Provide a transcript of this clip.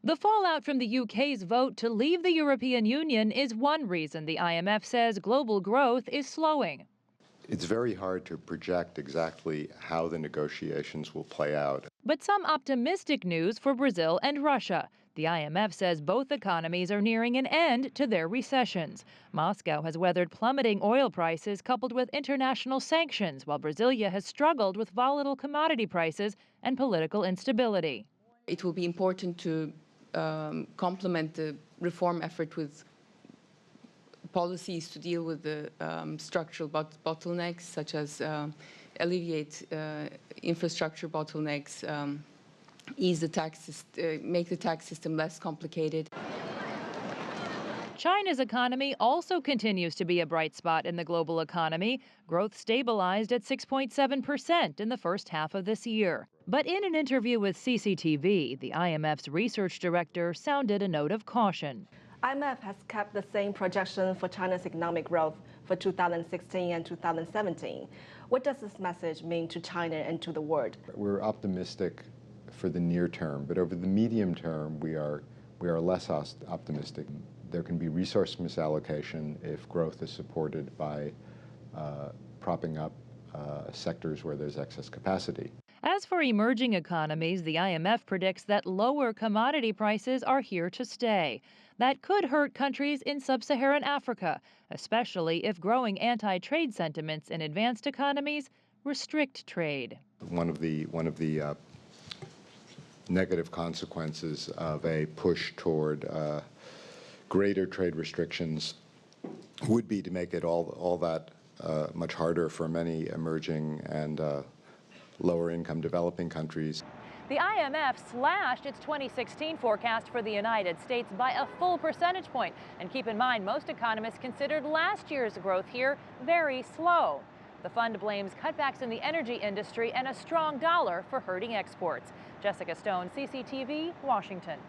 The fallout from the UK's vote to leave the European Union is one reason the IMF says global growth is slowing. It's very hard to project exactly how the negotiations will play out. But some optimistic news for Brazil and Russia. The IMF says both economies are nearing an end to their recessions. Moscow has weathered plummeting oil prices coupled with international sanctions, while Brasilia has struggled with volatile commodity prices and political instability. It will be important to complement the reform effort with policies to deal with the structural bottlenecks, such as alleviate infrastructure bottlenecks, ease the make the tax system less complicated. China's economy also continues to be a bright spot in the global economy. Growth stabilized at 6.7% in the first half of this year. But in an interview with CCTV, the IMF's research director sounded a note of caution. IMF has kept the same projection for China's economic growth for 2016 and 2017. What does this message mean to China and to the world? We're optimistic for the near term, but over the medium term, we are less optimistic. There can be resource misallocation if growth is supported by propping up sectors where there's excess capacity. As for emerging economies, the IMF predicts that lower commodity prices are here to stay. That could hurt countries in sub-Saharan Africa, especially if growing anti-trade sentiments in advanced economies restrict trade. One of the negative consequences of a push toward greater trade restrictions would be to make it all that much harder for many emerging and lower-income developing countries. The IMF slashed its 2016 forecast for the United States by a full percentage point. And keep in mind, most economists considered last year's growth here very slow. The fund blames cutbacks in the energy industry and a strong dollar for hurting exports. Jessica Stone, CCTV, Washington.